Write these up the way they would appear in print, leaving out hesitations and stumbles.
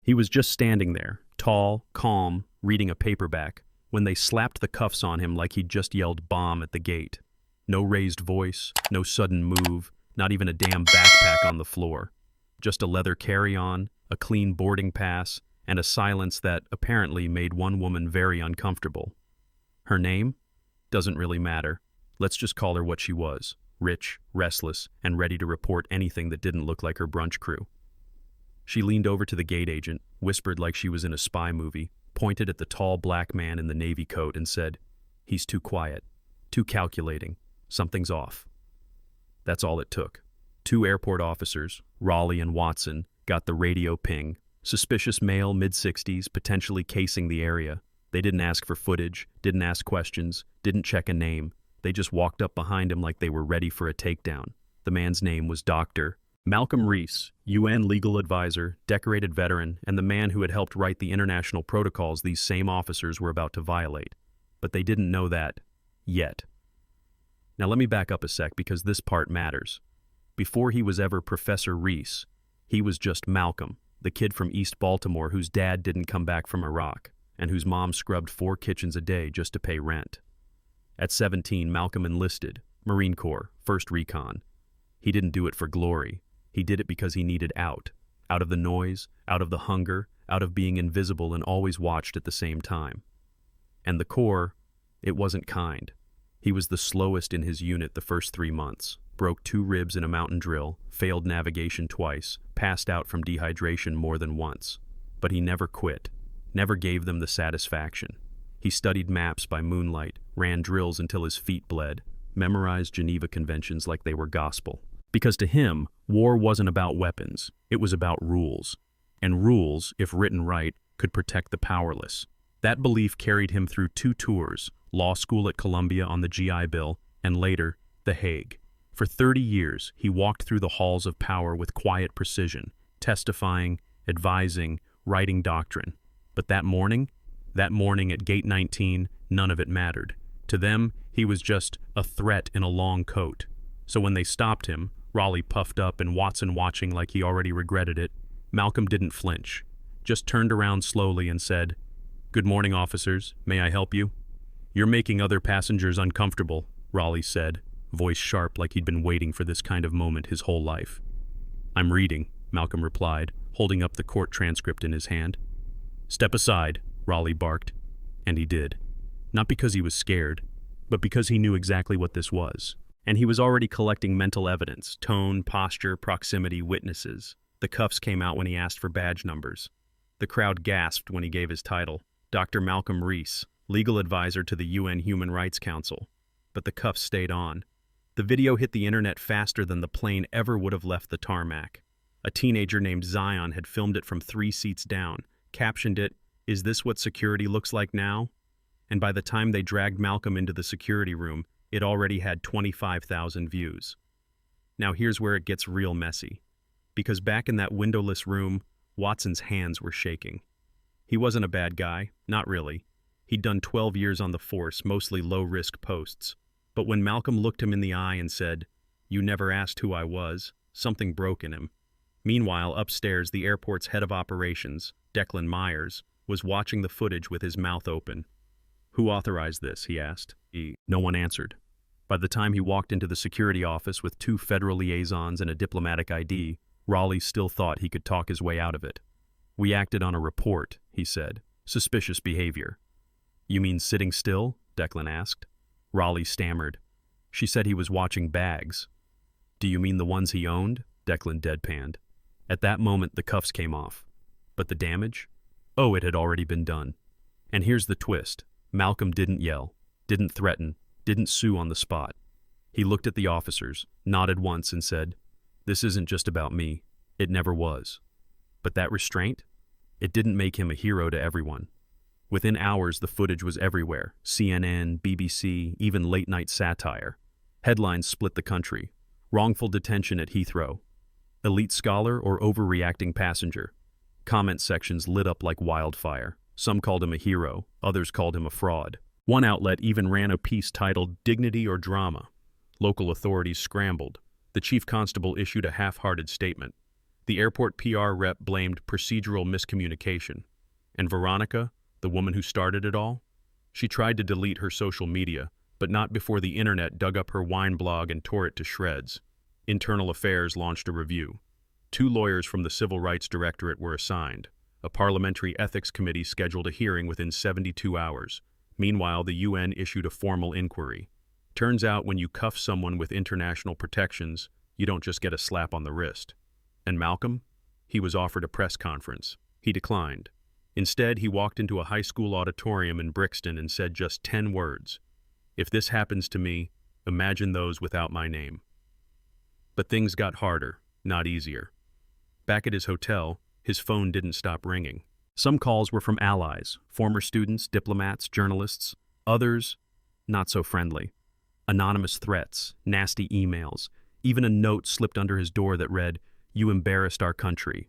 He was just standing there, tall, calm, reading a paperback, when they slapped the cuffs on him like he'd just yelled bomb at the gate. No raised voice, no sudden move, not even a damn backpack on the floor. Just a leather carry-on, a clean boarding pass, and a silence that apparently made one woman very uncomfortable. Her name? Doesn't really matter. Let's just call her what she was: rich, restless, and ready to report anything that didn't look like her brunch crew. She leaned over to the gate agent, whispered like she was in a spy movie, pointed at the tall black man in the navy coat and said, "He's too quiet, too calculating. Something's off." That's all it took. 2 airport officers, Raleigh and Watson, got the radio ping. Suspicious male, mid-60s, potentially casing the area. They didn't ask for footage, didn't ask questions, didn't check a name. They just walked up behind him like they were ready for a takedown. The man's name was Dr. Malcom Rhys, UN legal advisor, decorated veteran, and the man who had helped write the international protocols these same officers were about to violate. But they didn't know that yet. Now let me back up a sec because this part matters. Before he was ever Professor Rhys, he was just Malcolm, the kid from East Baltimore whose dad didn't come back from Iraq, and whose mom scrubbed 4 kitchens a day just to pay rent. At 17, Malcolm enlisted, Marine Corps, 1st Recon. He didn't do it for glory. He did it because he needed out of the noise, out of the hunger, out of being invisible and always watched at the same time. And the Corps, it wasn't kind. He was the slowest in his unit the first 3 months, broke 2 ribs in a mountain drill, failed navigation twice, passed out from dehydration more than once. But he never quit, never gave them the satisfaction. He studied maps by moonlight, ran drills until his feet bled, memorized Geneva Conventions like they were gospel. Because to him, war wasn't about weapons, it was about rules. And rules, if written right, could protect the powerless. That belief carried him through 2 tours, law school at Columbia on the GI Bill, and later, The Hague. For 30 years, he walked through the halls of power with quiet precision, testifying, advising, writing doctrine. But that morning at Gate 19, none of it mattered. To them, he was just a threat in a long coat. So when they stopped him, Raleigh puffed up and Watson watching like he already regretted it, Malcolm didn't flinch, just turned around slowly and said, "Good morning, officers. May I help you?" "You're making other passengers uncomfortable," Raleigh said, voice sharp like he'd been waiting for this kind of moment his whole life. "I'm reading," Malcolm replied, holding up the court transcript in his hand. "Step aside," Raleigh barked. And he did. Not because he was scared, but because he knew exactly what this was. And he was already collecting mental evidence: tone, posture, proximity, witnesses. The cuffs came out when he asked for badge numbers. The crowd gasped when he gave his title: Dr. Malcom Rhys, legal advisor to the UN Human Rights Council. But the cuffs stayed on. The video hit the internet faster than the plane ever would have left the tarmac. A teenager named Zion had filmed it from 3 seats down, captioned it, "Is this what security looks like now?" And by the time they dragged Malcolm into the security room, it already had 25,000 views. Now here's where it gets real messy. Because back in that windowless room, Watson's hands were shaking. He wasn't a bad guy, not really. He'd done 12 years on the force, mostly low-risk posts. But when Malcolm looked him in the eye and said, "You never asked who I was," something broke in him. Meanwhile, upstairs, the airport's head of operations, Declan Myers, was watching the footage with his mouth open. "Who authorized this?" he asked. No one answered. By the time he walked into the security office with 2 federal liaisons and a diplomatic ID, Raleigh still thought he could talk his way out of it. "We acted on a report," he said. "Suspicious behavior." "You mean sitting still?" Declan asked. Raleigh stammered. "She said he was watching bags." "Do you mean the ones he owned?" Declan deadpanned. At that moment, the cuffs came off. But the damage? Oh, it had already been done. And here's the twist. Malcolm didn't yell, didn't threaten, didn't sue on the spot. He looked at the officers, nodded once and said, "This isn't just about me. It never was." But that restraint? It didn't make him a hero to everyone. Within hours, the footage was everywhere. CNN, BBC, even late-night satire. Headlines split the country. Wrongful detention at Heathrow. Elite scholar or overreacting passenger. Comment sections lit up like wildfire. Some called him a hero, others called him a fraud. One outlet even ran a piece titled "Dignity or Drama." Local authorities scrambled. The chief constable issued a half-hearted statement. The airport PR rep blamed procedural miscommunication. And Veronica, the woman who started it all? She tried to delete her social media, but not before the internet dug up her wine blog and tore it to shreds. Internal Affairs launched a review. 2 lawyers from the Civil Rights Directorate were assigned. A parliamentary ethics committee scheduled a hearing within 72 hours. Meanwhile, the UN issued a formal inquiry. Turns out when you cuff someone with international protections, you don't just get a slap on the wrist. And Malcom? He was offered a press conference. He declined. Instead, he walked into a high school auditorium in Brixton and said just 10 words. "If this happens to me, imagine those without my name." But things got harder, not easier. Back at his hotel, his phone didn't stop ringing. Some calls were from allies, former students, diplomats, journalists. Others, not so friendly. Anonymous threats, nasty emails, even a note slipped under his door that read, "You embarrassed our country."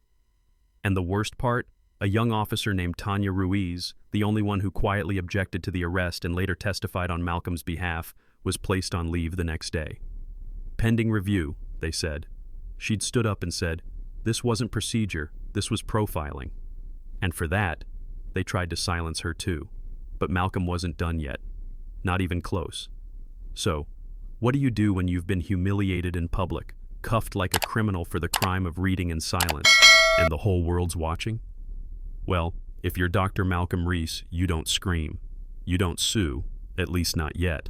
And the worst part? A young officer named Tanya Ruiz, the only one who quietly objected to the arrest and later testified on Malcom's behalf, was placed on leave the next day. Pending review, they said. She'd stood up and said, "This wasn't procedure, this was profiling." And for that, they tried to silence her too. But Malcom wasn't done yet. Not even close. So, what do you do when you've been humiliated in public, cuffed like a criminal for the crime of reading in silence, and the whole world's watching? Well, if you're Dr. Malcom Rhys, you don't scream. You don't sue, at least not yet.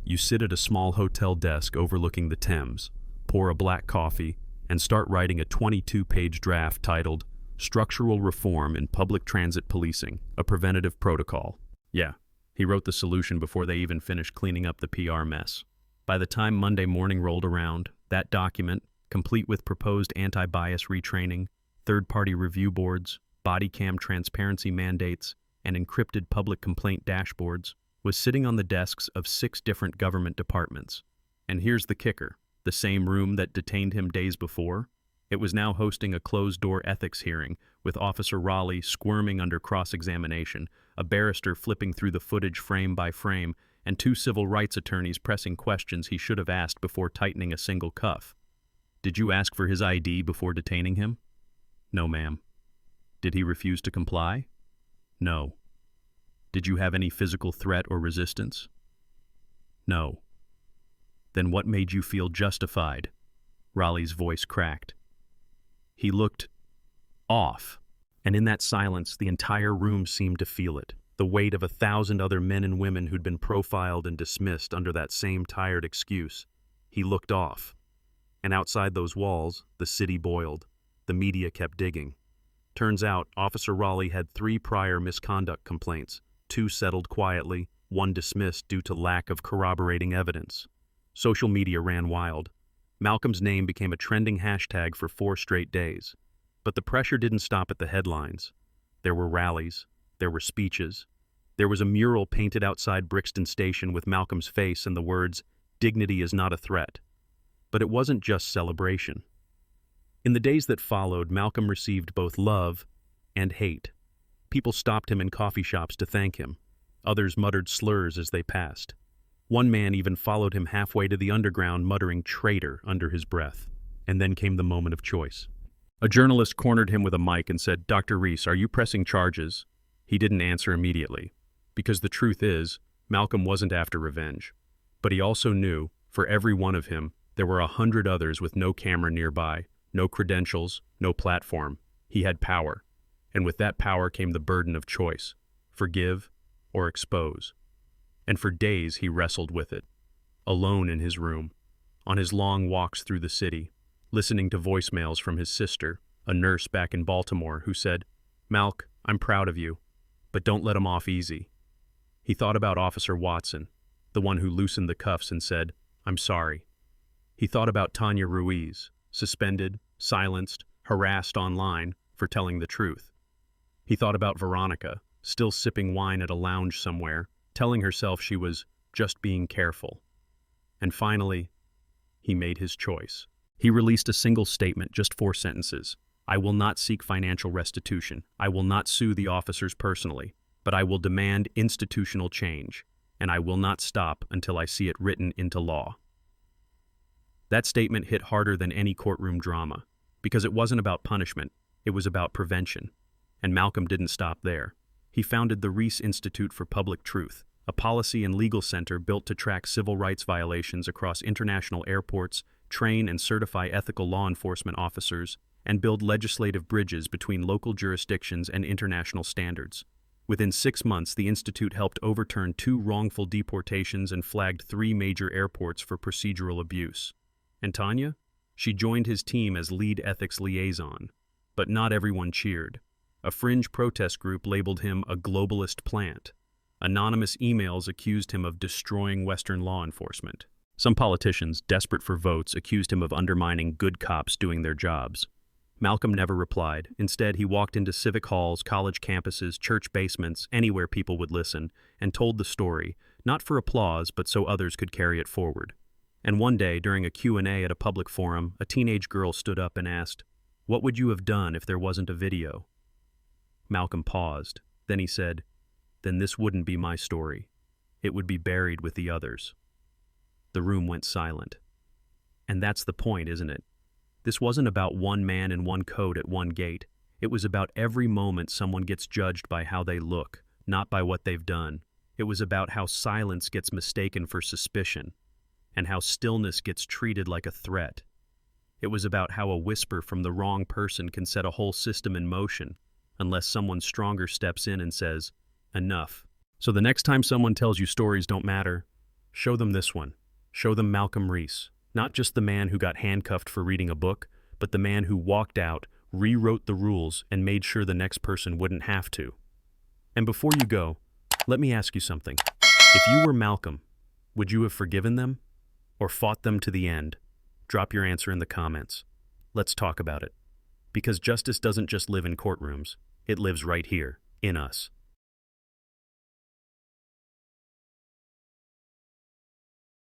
You sit at a small hotel desk overlooking the Thames, pour a black coffee, and start writing a 22-page draft titled Structural Reform in Public Transit Policing, a Preventative Protocol. Yeah, he wrote the solution before they even finished cleaning up the PR mess. By the time Monday morning rolled around, that document, complete with proposed anti-bias retraining, third-party review boards, body cam transparency mandates, and encrypted public complaint dashboards, was sitting on the desks of 6 different government departments. And here's the kicker. The same room that detained him days before, it was now hosting a closed-door ethics hearing, with Officer Raleigh squirming under cross-examination, a barrister flipping through the footage frame by frame, and 2 civil rights attorneys pressing questions he should have asked before tightening a single cuff. Did you ask for his ID before detaining him? No, ma'am. Did he refuse to comply? No. Did you have any physical threat or resistance? No. Then what made you feel justified? Raleigh's voice cracked. He looked off, and in that silence, the entire room seemed to feel it, the weight of 1,000 other men and women who'd been profiled and dismissed under that same tired excuse. He looked off. And outside those walls, the city boiled. The media kept digging. Turns out, Officer Raleigh had 3 prior misconduct complaints, 2 settled quietly, 1 dismissed due to lack of corroborating evidence. Social media ran wild. Malcom's name became a trending hashtag for 4 straight days. But the pressure didn't stop at the headlines. There were rallies. There were speeches. There was a mural painted outside Brixton Station with Malcom's face and the words, "Dignity is not a threat." But it wasn't just celebration. In the days that followed, Malcom received both love and hate. People stopped him in coffee shops to thank him. Others muttered slurs as they passed. One man even followed him halfway to the underground, muttering "traitor" under his breath. And then came the moment of choice. A journalist cornered him with a mic and said, "Dr. Rhys, are you pressing charges?" He didn't answer immediately. Because the truth is, Malcom wasn't after revenge. But he also knew, for every one of him, there were 100 others with no camera nearby, no credentials, no platform. He had power. And with that power came the burden of choice. Forgive or expose. And for days he wrestled with it. Alone in his room. On his long walks through the city. Listening to voicemails from his sister, a nurse back in Baltimore, who said, "Malc, I'm proud of you. But don't let him off easy." He thought about Officer Watson, the one who loosened the cuffs and said, "I'm sorry." He thought about Tanya Ruiz, suspended, silenced, harassed online for telling the truth. He thought about Veronica, still sipping wine at a lounge somewhere, telling herself she was just being careful. And finally, he made his choice. He released a single statement, just 4 sentences. "I will not seek financial restitution. I will not sue the officers personally, but I will demand institutional change, and I will not stop until I see it written into law." That statement hit harder than any courtroom drama. because it wasn't about punishment, it was about prevention. And Malcolm didn't stop there. He founded the Rhys Institute for Public Truth, a policy and legal center built to track civil rights violations across international airports, train and certify ethical law enforcement officers, and build legislative bridges between local jurisdictions and international standards. Within 6 months, the Institute helped overturn 2 wrongful deportations and flagged 3 major airports for procedural abuse. And Tanya? She joined his team as lead ethics liaison. But not everyone cheered. A fringe protest group labeled him a globalist plant. Anonymous emails accused him of destroying Western law enforcement. Some politicians, desperate for votes, accused him of undermining good cops doing their jobs. Malcolm never replied. Instead, he walked into civic halls, college campuses, church basements, anywhere people would listen, and told the story, not for applause, but so others could carry it forward. And one day, during a Q&A at a public forum, a teenage girl stood up and asked, "What would you have done if there wasn't a video?" Malcolm paused. Then he said, "Then this wouldn't be my story. It would be buried with the others." The room went silent. And that's the point, isn't it? This wasn't about one man in one coat at one gate. It was about every moment someone gets judged by how they look, not by what they've done. It was about how silence gets mistaken for suspicion, and how stillness gets treated like a threat. It was about how a whisper from the wrong person can set a whole system in motion, unless someone stronger steps in and says, "Enough." So the next time someone tells you stories don't matter, show them this one. Show them Malcom Rhys. Not just the man who got handcuffed for reading a book, but the man who walked out, rewrote the rules, and made sure the next person wouldn't have to. And before you go, let me ask you something. If you were Malcolm, would you have forgiven them? Or fought them to the end? Drop your answer in the comments. Let's talk about it. Because justice doesn't just live in courtrooms, it lives right here, in us.